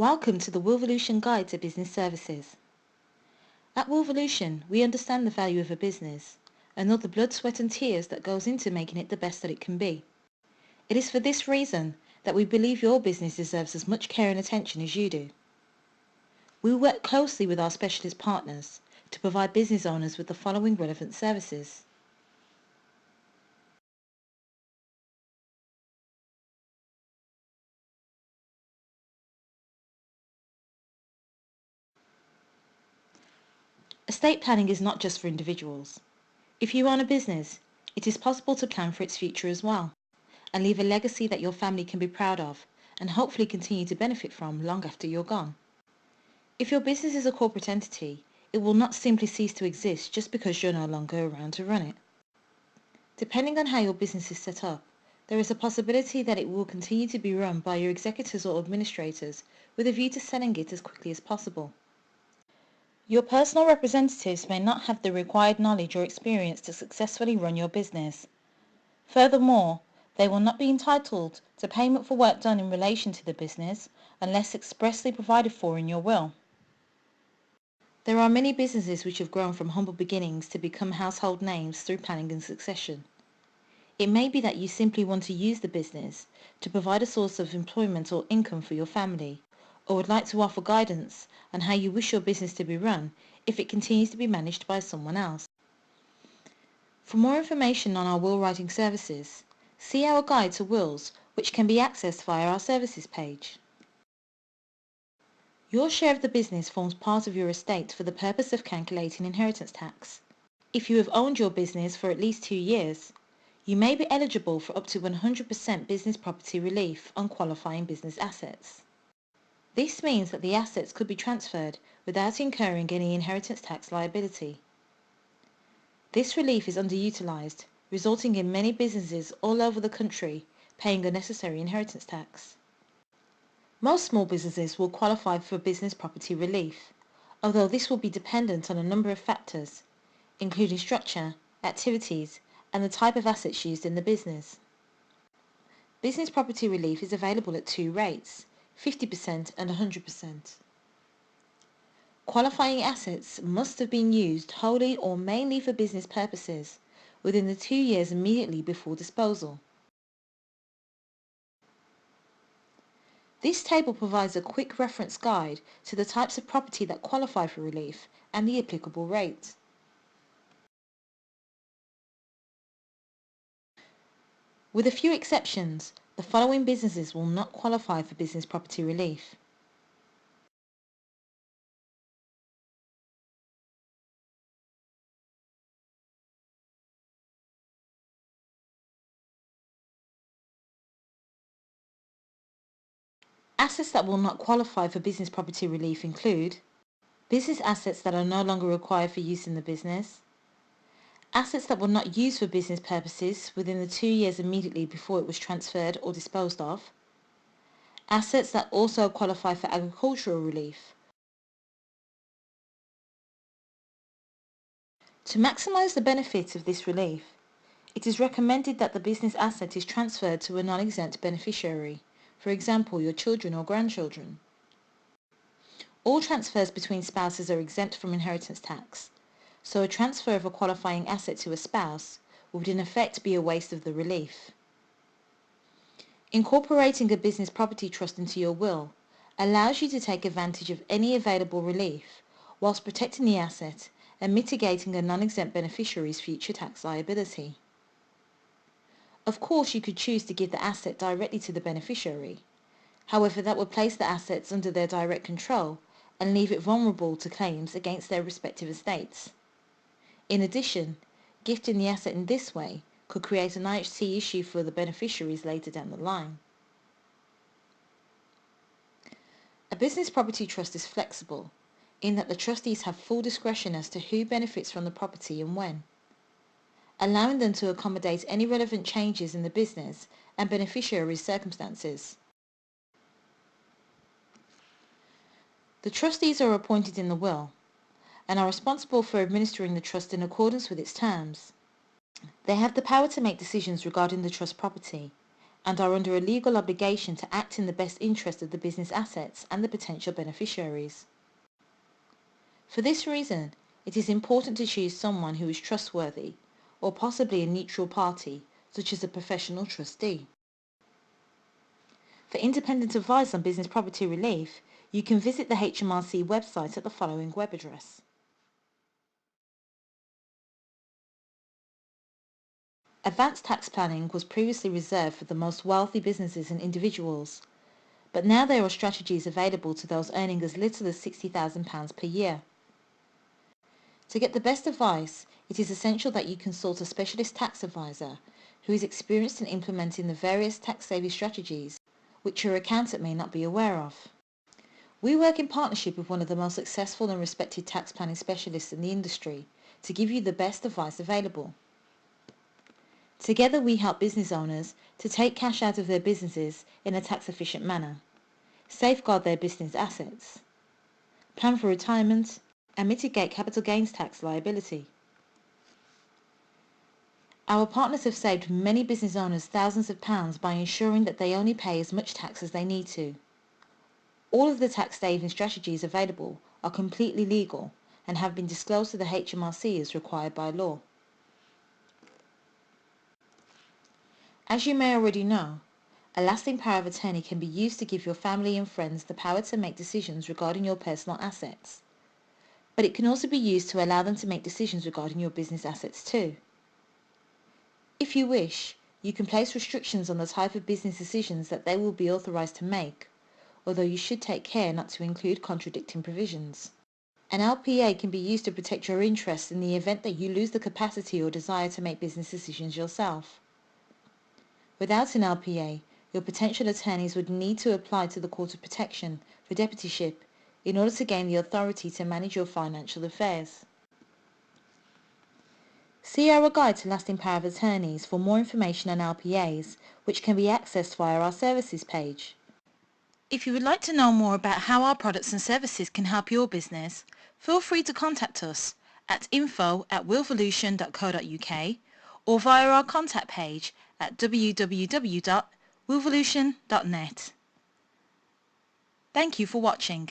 Welcome to the Willvolution Guide to Business Services. At Willvolution, we understand the value of a business and all the blood, sweat and tears that goes into making it the best that it can be. It is for this reason that we believe your business deserves as much care and attention as you do. We work closely with our specialist partners to provide business owners with the following relevant services. Estate planning is not just for individuals. If you own a business, it is possible to plan for its future as well and leave a legacy that your family can be proud of and hopefully continue to benefit from long after you're gone. If your business is a corporate entity, it will not simply cease to exist just because you're no longer around to run it. Depending on how your business is set up, there is a possibility that it will continue to be run by your executors or administrators with a view to selling it as quickly as possible. Your personal representatives may not have the required knowledge or experience to successfully run your business. Furthermore, they will not be entitled to payment for work done in relation to the business unless expressly provided for in your will. There are many businesses which have grown from humble beginnings to become household names through planning and succession. It may be that you simply want to use the business to provide a source of employment or income for your family, or would like to offer guidance on how you wish your business to be run if it continues to be managed by someone else. For more information on our will writing services, see our guide to wills, which can be accessed via our services page. Your share of the business forms part of your estate for the purpose of calculating inheritance tax. If you have owned your business for at least 2 years, you may be eligible for up to 100% business property relief on qualifying business assets. This means that the assets could be transferred without incurring any inheritance tax liability. This relief is underutilised, resulting in many businesses all over the country paying unnecessary inheritance tax. Most small businesses will qualify for business property relief, although this will be dependent on a number of factors, including structure, activities, and the type of assets used in the business. Business property relief is available at 2 rates, 50% and 100%. Qualifying assets must have been used wholly or mainly for business purposes within the 2 years immediately before disposal. This table provides a quick reference guide to the types of property that qualify for relief and the applicable rate. With a few exceptions, the following businesses will not qualify for business property relief. Assets that will not qualify for business property relief include business assets that are no longer required for use in the business, assets that were not used for business purposes within the 2 years immediately before it was transferred or disposed of, assets that also qualify for agricultural relief. To maximise the benefit of this relief, it is recommended that the business asset is transferred to a non-exempt beneficiary, for example your children or grandchildren. All transfers between spouses are exempt from inheritance tax, so a transfer of a qualifying asset to a spouse would in effect be a waste of the relief. Incorporating a business property trust into your will allows you to take advantage of any available relief whilst protecting the asset and mitigating a non-exempt beneficiary's future tax liability. Of course, you could choose to give the asset directly to the beneficiary. However, that would place the assets under their direct control and leave it vulnerable to claims against their respective estates. In addition, gifting the asset in this way could create an IHT issue for the beneficiaries later down the line. A business property trust is flexible in that the trustees have full discretion as to who benefits from the property and when, allowing them to accommodate any relevant changes in the business and beneficiaries' circumstances. The trustees are appointed in the will and are responsible for administering the trust in accordance with its terms. They have the power to make decisions regarding the trust property and are under a legal obligation to act in the best interest of the business assets and the potential beneficiaries. For this reason, it is important to choose someone who is trustworthy, or possibly a neutral party, such as a professional trustee. For independent advice on business property relief, you can visit the HMRC website at the following web address. Advanced tax planning was previously reserved for the most wealthy businesses and individuals, but now there are strategies available to those earning as little as £60,000 per year. To get the best advice, it is essential that you consult a specialist tax advisor who is experienced in implementing the various tax-saving strategies which your accountant may not be aware of. We work in partnership with one of the most successful and respected tax planning specialists in the industry to give you the best advice available. Together we help business owners to take cash out of their businesses in a tax-efficient manner, safeguard their business assets, plan for retirement, and mitigate capital gains tax liability. Our partners have saved many business owners thousands of pounds by ensuring that they only pay as much tax as they need to. All of the tax saving strategies available are completely legal and have been disclosed to the HMRC as required by law. As you may already know, a lasting power of attorney can be used to give your family and friends the power to make decisions regarding your personal assets, but it can also be used to allow them to make decisions regarding your business assets too. If you wish, you can place restrictions on the type of business decisions that they will be authorised to make, although you should take care not to include contradicting provisions. An LPA can be used to protect your interests in the event that you lose the capacity or desire to make business decisions yourself. Without an LPA, your potential attorneys would need to apply to the Court of Protection for deputyship in order to gain the authority to manage your financial affairs. See our guide to lasting power of attorneys for more information on LPAs, which can be accessed via our services page. If you would like to know more about how our products and services can help your business, feel free to contact us at info@willvolution.co.uk or via our contact page at www.willvolution.net. Thank you for watching.